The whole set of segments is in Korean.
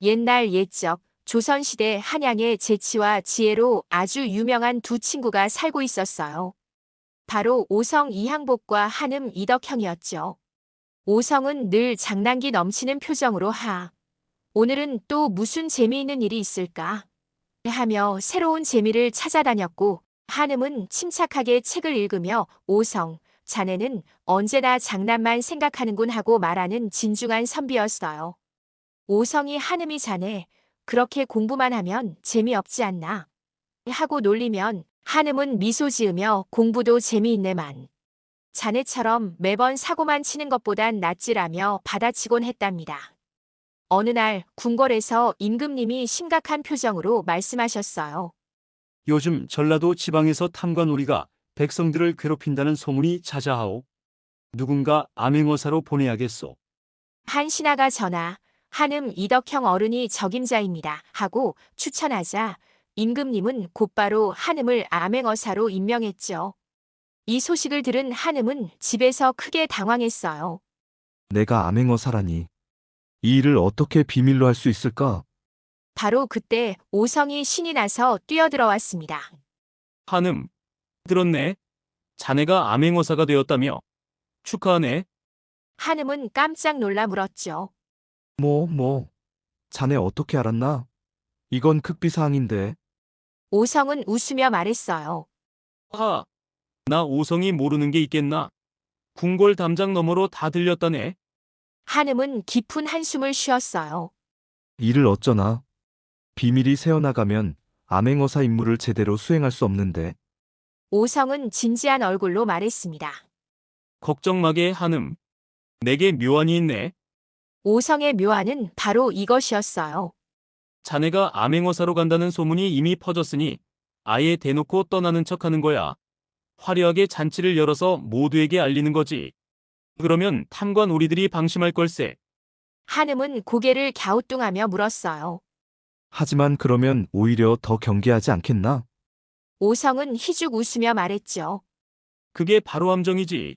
옛날 옛적 조선시대 한양의 재치와 지혜로 아주 유명한 두 친구가 살고 있었어요. 바로 오성 이항복과 한음 이덕형이었죠. 오성은 늘 장난기 넘치는 표정으로 오늘은 또 무슨 재미있는 일이 있을까? 하며 새로운 재미를 찾아다녔고, 한음은 침착하게 책을 읽으며 오성, 자네는 언제나 장난만 생각하는군 하고 말하는 진중한 선비였어요. 오성이 한음이 자네, 그렇게 공부만 하면 재미없지 않나? 하고 놀리면 한음은 미소 지으며 공부도 재미있네만. 자네처럼 매번 사고만 치는 것보단 낫지라며 받아치곤 했답니다. 어느 날 궁궐에서 임금님이 심각한 표정으로 말씀하셨어요. 요즘 전라도 지방에서 탐관오리가 백성들을 괴롭힌다는 소문이 자자하오. 누군가 암행어사로 보내야겠소. 한 신하가 전하, 한음 이덕형 어른이 적임자입니다. 하고 추천하자 임금님은 곧바로 한음을 암행어사로 임명했죠. 이 소식을 들은 한음은 집에서 크게 당황했어요. 내가 암행어사라니. 이 일을 어떻게 비밀로 할 수 있을까? 바로 그때 오성이 신이 나서 뛰어들어왔습니다. 한음, 들었네. 자네가 암행어사가 되었다며. 축하하네. 한음은 깜짝 놀라 물었죠. 자네 어떻게 알았나? 이건 극비사항인데. 오성은 웃으며 말했어요. 하, 나 오성이 모르는 게 있겠나? 궁궐 담장 너머로 다 들렸다네. 한음은 깊은 한숨을 쉬었어요. 일을 어쩌나? 비밀이 새어나가면 암행어사 임무를 제대로 수행할 수 없는데. 오성은 진지한 얼굴로 말했습니다. 걱정 마게 한음. 내게 묘안이 있네. 오성의 묘안은 바로 이것이었어요. 자네가 암행어사로 간다는 소문이 이미 퍼졌으니 아예 대놓고 떠나는 척하는 거야. 화려하게 잔치를 열어서 모두에게 알리는 거지. 그러면 탐관 오리들이 방심할 걸세. 한음은 고개를 갸우뚱하며 물었어요. 하지만 그러면 오히려 더 경계하지 않겠나? 오성은 희죽 웃으며 말했죠. 그게 바로 함정이지.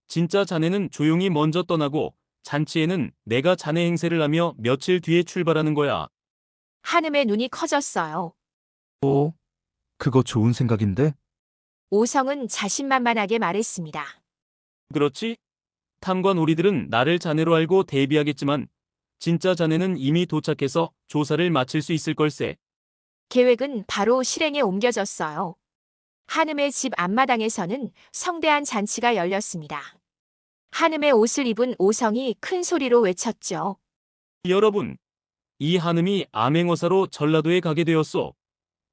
진짜 자네는 조용히 먼저 떠나고 잔치에는 내가 자네 행세를 하며 며칠 뒤에 출발하는 거야. 한음의 눈이 커졌어요. 그거 좋은 생각인데? 오성은 자신만만하게 말했습니다. 그렇지? 탐관 오리들은 나를 자네로 알고 대비하겠지만 진짜 자네는 이미 도착해서 조사를 마칠 수 있을 걸세. 계획은 바로 실행에 옮겨졌어요. 한음의 집 앞마당에서는 성대한 잔치가 열렸습니다. 한음의 옷을 입은 오성이 큰 소리로 외쳤죠. 여러분, 이 한음이 암행어사로 전라도에 가게 되었소.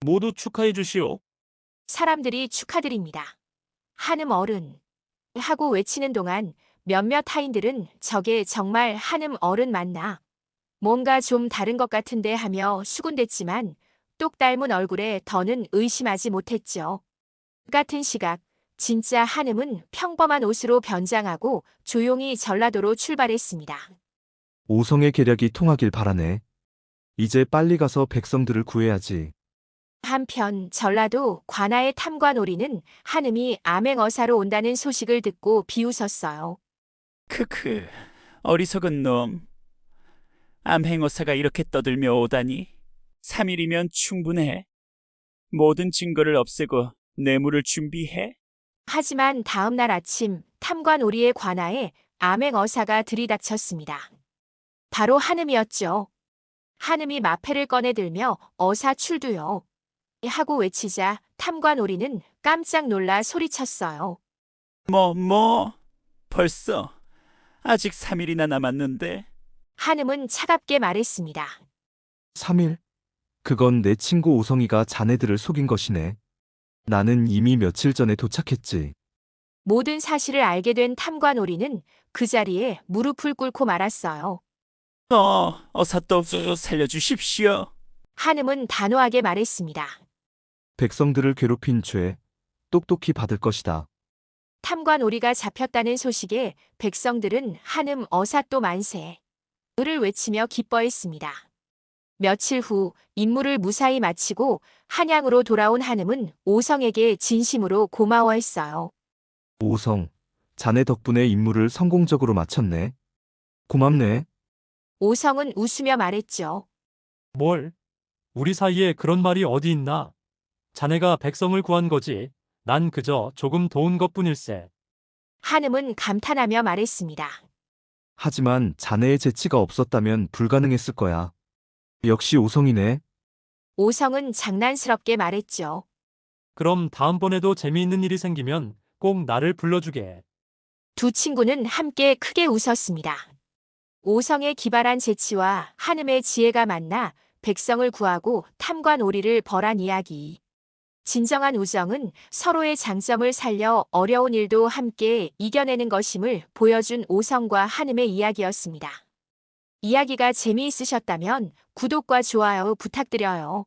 모두 축하해 주시오. 사람들이 축하드립니다. 한음 어른. 하고 외치는 동안 몇몇 타인들은 저게 정말 한음 어른 맞나? 뭔가 좀 다른 것 같은데 하며 수군댔지만 똑 닮은 얼굴에 더는 의심하지 못했죠. 같은 시각, 진짜 한음은 평범한 옷으로 변장하고 조용히 전라도로 출발했습니다. 오성의 계략이 통하길 바라네. 이제 빨리 가서 백성들을 구해야지. 한편 전라도 관아의 탐관오리는 한음이 암행어사로 온다는 소식을 듣고 비웃었어요. 크크, 어리석은 놈. 암행어사가 이렇게 떠들며 오다니. 3일이면 충분해. 모든 증거를 없애고 뇌물을 준비해. 하지만 다음 날 아침 탐관오리의 관아에 암행어사가 들이닥쳤습니다. 바로 한음이었죠. 한음이 마패를 꺼내들며 어사 출두요. 하고 외치자 탐관오리는 깜짝 놀라 소리쳤어요. 벌써? 아직 3일이나 남았는데. 한음은 차갑게 말했습니다. 3일? 그건 내 친구 오성이가 자네들을 속인 것이네. 나는 이미 며칠 전에 도착했지. 모든 사실을 알게 된 탐관오리는 그 자리에 무릎을 꿇고 말았어요. 어사 또 살려주십시오. 한음은 단호하게 말했습니다. 백성들을 괴롭힌 죄, 똑똑히 받을 것이다. 탐관오리가 잡혔다는 소식에 백성들은 한음 어사또 만세. 를 외치며 기뻐했습니다. 며칠 후 임무를 무사히 마치고 한양으로 돌아온 한음은 오성에게 진심으로 고마워했어요. 오성, 자네 덕분에 임무를 성공적으로 마쳤네. 고맙네. 오성은 웃으며 말했죠. 뭘? 우리 사이에 그런 말이 어디 있나? 자네가 백성을 구한 거지. 난 그저 조금 도운 것뿐일세. 한음은 감탄하며 말했습니다. 하지만 자네의 재치가 없었다면 불가능했을 거야. 역시 오성이네. 오성은 장난스럽게 말했죠. 그럼 다음번에도 재미있는 일이 생기면 꼭 나를 불러주게. 두 친구는 함께 크게 웃었습니다. 오성의 기발한 재치와 한음의 지혜가 만나 백성을 구하고 탐관오리를 벌한 이야기. 진정한 우정은 서로의 장점을 살려 어려운 일도 함께 이겨내는 것임을 보여준 오성과 한음의 이야기였습니다. 이야기가 재미있으셨다면 구독과 좋아요 부탁드려요.